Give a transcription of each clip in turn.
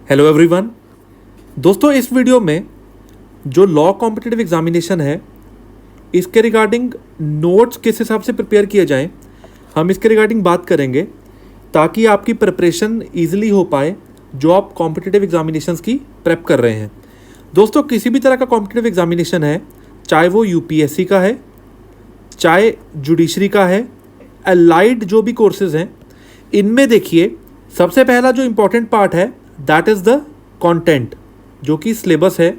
Hello everyone. दोस्तों, इस video में जो लॉ कॉम्पिटिटिव एग्जामिनेशन है इसके रिगार्डिंग नोट्स किस हिसाब से प्रिपेयर किए जाएं, हम इसके रिगार्डिंग बात करेंगे ताकि आपकी प्रिपरेशन ईजिली हो पाए जो आप कॉम्पिटिटिव एग्जामिनेशंस की प्रेप कर रहे हैं। दोस्तों, किसी भी तरह का कॉम्पिटिटिव एग्जामिनेशन है, चाहे वो यूपीएससी का है, चाहे जुडिशरी का है, अलाइड जो भी कोर्सेज हैं, इनमें देखिए सबसे पहला जो इम्पोर्टेंट पार्ट है दैट इज़ द कंटेंट जो कि सिलेबस है।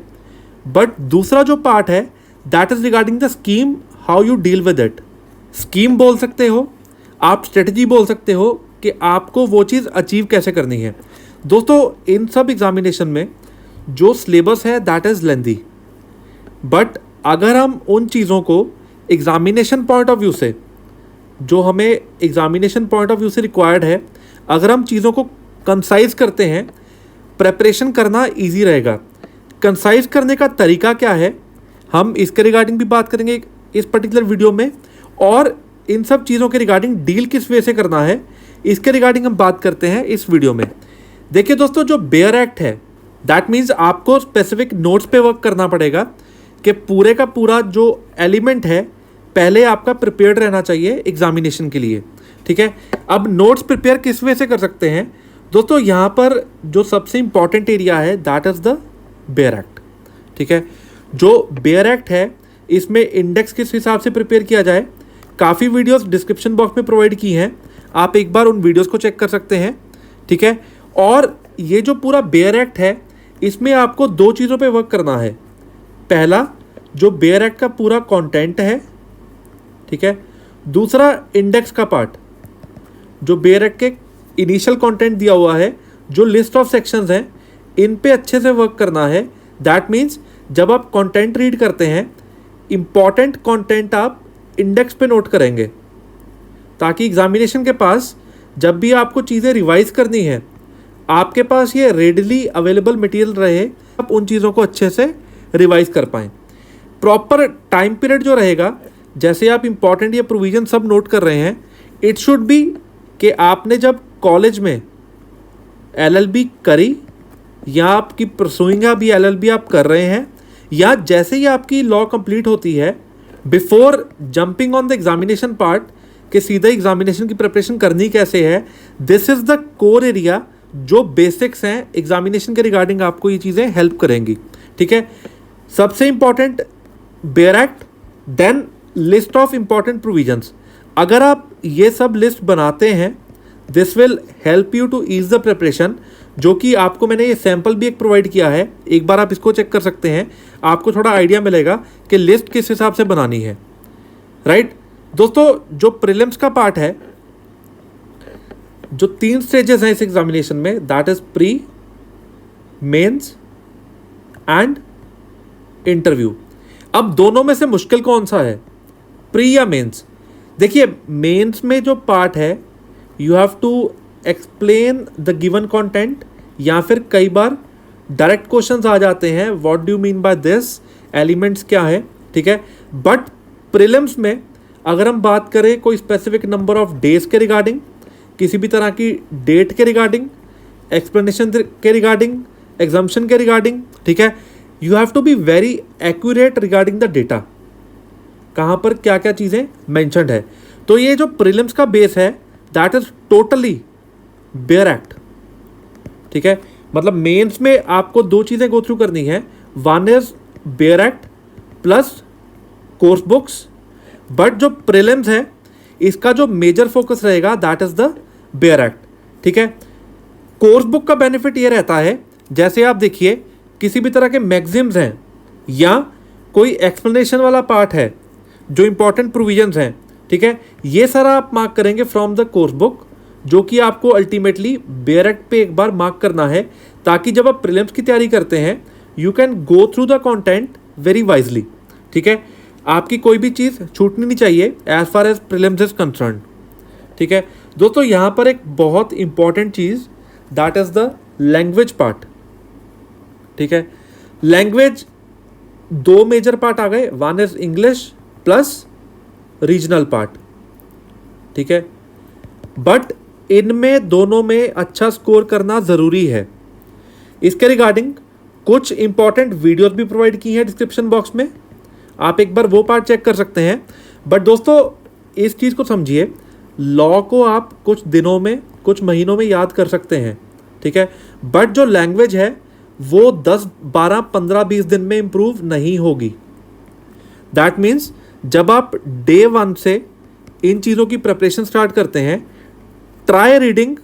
बट दूसरा जो पार्ट है that is regarding the scheme, how you deal with it. Scheme बोल सकते हो आप, स्ट्रेटजी बोल सकते हो कि आपको वो चीज़ अचीव कैसे करनी है। दोस्तों, इन सब एग्जामिनेशन में जो सिलेबस है दैट इज़ लेंदी, बट अगर हम उन चीज़ों को एग्जामिनेशन पॉइंट ऑफ व्यू से, जो हमें एग्जामिनेशन पॉइंट ऑफ व्यू से रिक्वायर्ड है, अगर हम चीज़ों को कंसाइज करते हैं, प्रेपरेशन करना इजी रहेगा। कंसाइज करने का तरीका क्या है, हम इसके रिगार्डिंग भी बात करेंगे इस पर्टिकुलर वीडियो में, और इन सब चीज़ों के रिगार्डिंग डील किस वे से करना है इसके रिगार्डिंग हम बात करते हैं इस वीडियो में। देखिए दोस्तों, जो बेयर एक्ट है दैट मीन्स आपको स्पेसिफिक नोट्स पे वर्क करना पड़ेगा कि पूरे का पूरा जो एलिमेंट है पहले आपका प्रिपेयर्ड रहना चाहिए एग्जामिनेशन के लिए। ठीक है, अब नोट्स प्रिपेयर किस वे से कर सकते हैं दोस्तों, यहाँ पर जो सबसे इंपॉर्टेंट एरिया है that is the bare act. ठीक है, जो बेयर एक्ट है इसमें इंडेक्स किस हिसाब से प्रिपेयर किया जाए, काफ़ी वीडियोस डिस्क्रिप्शन बॉक्स में प्रोवाइड की हैं, आप एक बार उन वीडियोस को चेक कर सकते हैं। ठीक है, और ये जो पूरा बेयर एक्ट है इसमें आपको दो चीज़ों पे वर्क करना है। पहला, जो बेयर एक्ट का पूरा कंटेंट है, ठीक है। दूसरा, इंडेक्स का पार्ट, जो बेयर एक्ट के इनिशियल कंटेंट दिया हुआ है, जो लिस्ट ऑफ सेक्शंस हैं, इन पे अच्छे से वर्क करना है। दैट मीन्स जब आप कंटेंट रीड करते हैं, इंपॉर्टेंट कंटेंट आप इंडेक्स पे नोट करेंगे ताकि एग्जामिनेशन के पास जब भी आपको चीज़ें रिवाइज करनी है आपके पास ये रेडली अवेलेबल मटेरियल रहे, आप उन चीज़ों को अच्छे से रिवाइज कर पाएँ। प्रॉपर टाइम पीरियड जो रहेगा, जैसे आप इंपॉर्टेंट ये प्रोविज़न सब नोट कर रहे हैं, इट शुड बी कि आपने जब कॉलेज में एलएलबी करी या आपकी परसुइंग अभी एलएलबी आप कर रहे हैं, या जैसे ही आपकी लॉ कंप्लीट होती है, before jumping on the examination part कि सीधा एग्जामिनेशन की प्रिपरेशन करनी कैसे है, this is the core area जो बेसिक्स हैं एग्जामिनेशन के रिगार्डिंग आपको ये चीज़ें हेल्प करेंगी। ठीक है, सबसे important bare act, then list of important provisions. अगर आप ये सब लिस्ट बनाते हैं this will help you to ease the preparation, जो कि आपको मैंने ये सैम्पल भी एक प्रोवाइड किया है, एक बार आप इसको चेक कर सकते हैं, आपको थोड़ा आइडिया मिलेगा कि लिस्ट किस हिसाब से बनानी है। राइट दोस्तों, जो प्रीलिम्स का पार्ट है, जो 3 स्टेजेस हैं इस एग्जामिनेशन में, that is pre, mains and interview. अब दोनों में से मुश्किल कौन सा है, प्री या मेंस? देखिए, मेंस में जो पार्ट है you have to explain the given content, या फिर कई बार डायरेक्ट क्वेश्चंस आ जाते हैं, what do you mean by this, elements क्या है। ठीक है, बट प्रीलिम्स में अगर हम बात करें कोई स्पेसिफिक नंबर ऑफ डेज के रिगार्डिंग, किसी भी तरह की डेट के रिगार्डिंग, एक्सप्लेनेशन के रिगार्डिंग, एग्जाम्पशन के रिगार्डिंग, ठीक है, you have to be very accurate regarding the data, कहाँ पर क्या क्या चीज़ें मैंशनड है। तो ये जो प्रीलिम्स का बेस है that is totally bare act. ठीक है, मतलब मेंस में आपको दो चीज़ें गो थ्रू करनी है, one is bare act plus course books, but जो प्रीलिम्स है इसका जो मेजर फोकस रहेगा that is the bare act. ठीक है, कोर्स बुक का बेनिफिट ये रहता है, जैसे आप देखिए किसी भी तरह के मैगजीम्स हैं या कोई एक्सप्लेनेशन वाला पार्ट है, जो इंपॉर्टेंट प्रोविजंस हैं, ठीक है, ये सारा आप मार्क करेंगे फ्रॉम द कोर्स बुक, जो कि आपको अल्टीमेटली बेयर एक्ट पे एक बार मार्क करना है, ताकि जब आप प्रीलिम्स की तैयारी करते हैं you can go through the content very wisely. ठीक है, आपकी कोई भी चीज़ छूटनी नहीं चाहिए as far as prelims is concerned. ठीक है दोस्तों, यहाँ पर एक बहुत इंपॉर्टेंट चीज़ that is the language part. ठीक है, लैंग्वेज 2 मेजर पार्ट आ गए, one is English plus regional part. ठीक है, बट इनमें दोनों में अच्छा स्कोर करना ज़रूरी है। इसके रिगार्डिंग कुछ इंपॉर्टेंट वीडियोस भी प्रोवाइड की हैं डिस्क्रिप्शन बॉक्स में, आप एक बार वो पार्ट चेक कर सकते हैं। बट दोस्तों इस चीज़ को समझिए, लॉ को आप कुछ दिनों में, कुछ महीनों में याद कर सकते हैं, ठीक है, बट जो लैंग्वेज है वो 10, 12, 15, 20 दिन में इंप्रूव नहीं होगी। दैट मीन्स जब आप डे 1 से इन चीज़ों की प्रिपरेशन स्टार्ट करते हैं, ट्राई रीडिंग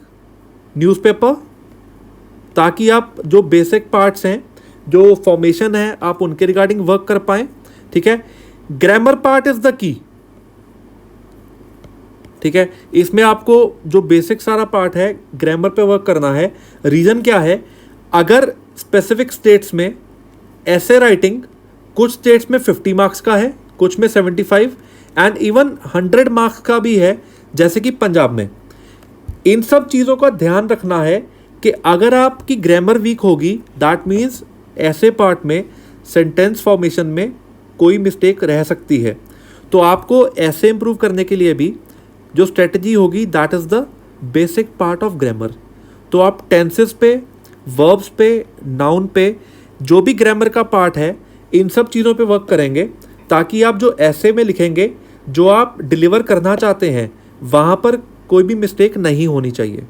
न्यूज़पेपर, ताकि आप जो बेसिक पार्ट्स हैं, जो फॉर्मेशन है, आप उनके रिगार्डिंग वर्क कर पाएँ, ठीक है। Grammar part is the key, ठीक है, इसमें आपको जो बेसिक सारा पार्ट है ग्रामर पे वर्क करना है। रीज़न क्या है, अगर स्पेसिफिक स्टेट्स में ऐसे राइटिंग कुछ स्टेट्स में 50 मार्क्स का है, कुछ में 75 एंड इवन 100 मार्क्स का भी है, जैसे कि पंजाब में। इन सब चीज़ों का ध्यान रखना है कि अगर आपकी ग्रामर वीक होगी, दैट मीन्स ऐसे पार्ट में सेंटेंस फॉर्मेशन में कोई मिस्टेक रह सकती है। तो आपको ऐसे इंप्रूव करने के लिए भी जो स्ट्रेटजी होगी, that is the basic part of grammar. तो आप टेंसेस पे, वर्ब्स पे, नाउन पे, जो भी ग्रामर का पार्ट है, इन सब चीज़ों पे वर्क करेंगे, ताकि आप जो ऐसे में लिखेंगे, जो आप डिलीवर करना चाहते हैं, वहाँ पर कोई भी मिस्टेक नहीं होनी चाहिए,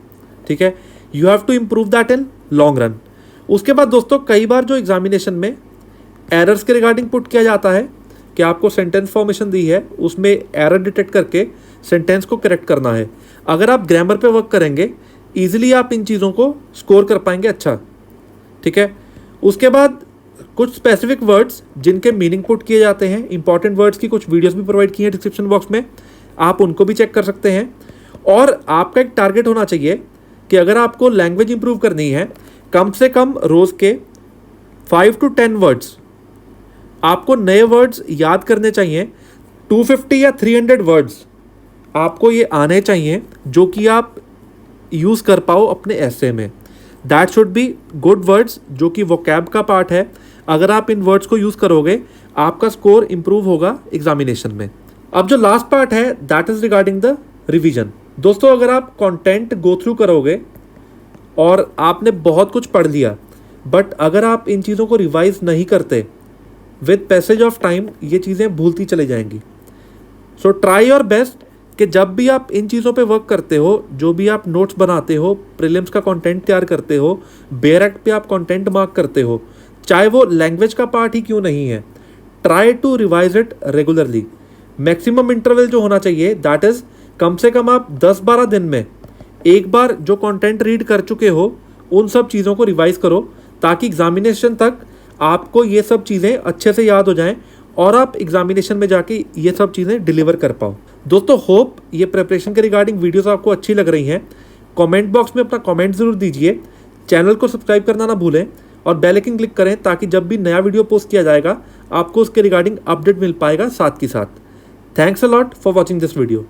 ठीक है। You have to improve that in long run. उसके बाद दोस्तों कई बार जो एग्जामिनेशन में एरर्स के रिगार्डिंग पुट किया जाता है कि आपको सेंटेंस फॉर्मेशन दी है, उसमें एरर डिटेक्ट करके सेंटेंस को करेक्ट करना है। अगर आप ग्रामर पे वर्क करेंगे, ईजिली आप इन चीज़ों को स्कोर कर पाएंगे अच्छा, ठीक है। उसके बाद कुछ स्पेसिफिक वर्ड्स जिनके मीनिंग पुट किए जाते हैं, इंपॉर्टेंट वर्ड्स की कुछ वीडियोस भी प्रोवाइड की हैं डिस्क्रिप्शन बॉक्स में, आप उनको भी चेक कर सकते हैं। और आपका एक टारगेट होना चाहिए कि अगर आपको लैंग्वेज इंप्रूव करनी है, कम से कम रोज़ के 5 to 10 वर्ड्स आपको नए वर्ड्स याद करने चाहिए। 250 या 300 वर्ड्स आपको ये आने चाहिए जो कि आप यूज़ कर पाओ अपने ऐसे में। That should be good words, जो कि वोकैब का पार्ट है। अगर आप इन वर्ड्स को यूज़ करोगे, आपका स्कोर इंप्रूव होगा एग्जामिनेशन में। अब जो लास्ट पार्ट है, that is regarding the revision. दोस्तों अगर आप कंटेंट गो थ्रू करोगे और आपने बहुत कुछ पढ़ लिया, बट अगर आप इन चीज़ों को रिवाइज नहीं करते, विद पैसेज ऑफ टाइम ये चीज़ें भूलती चली जाएंगी। सो ट्राई योर बेस्ट कि जब भी आप इन चीज़ों पे वर्क करते हो, जो भी आप नोट्स बनाते हो, प्रीलिम्स का कंटेंट तैयार करते हो, बेयर एक्ट पे आप कंटेंट मार्क करते हो, चाहे वो लैंग्वेज का पार्ट ही क्यों नहीं है, try to revise it regularly. Maximum interval जो होना चाहिए, दैट इज़ कम से कम आप 10-12 दिन में एक बार जो कंटेंट रीड कर चुके हो, उन सब चीज़ों को रिवाइज करो, ताकि एग्जामिनेशन तक आपको ये सब चीज़ें अच्छे से याद हो जाएं और आप एग्जामिनेशन में जाके ये सब चीज़ें डिलीवर कर पाओ। दोस्तों होप ये प्रिपरेशन के रिगार्डिंग वीडियोस आपको अच्छी लग रही हैं। कमेंट बॉक्स में अपना कमेंट ज़रूर दीजिए, चैनल को सब्सक्राइब करना ना भूलें और बेल आइकन क्लिक करें, ताकि जब भी नया वीडियो पोस्ट किया जाएगा आपको उसके रिगार्डिंग अपडेट मिल पाएगा साथ के साथ। Thanks a lot for watching this video.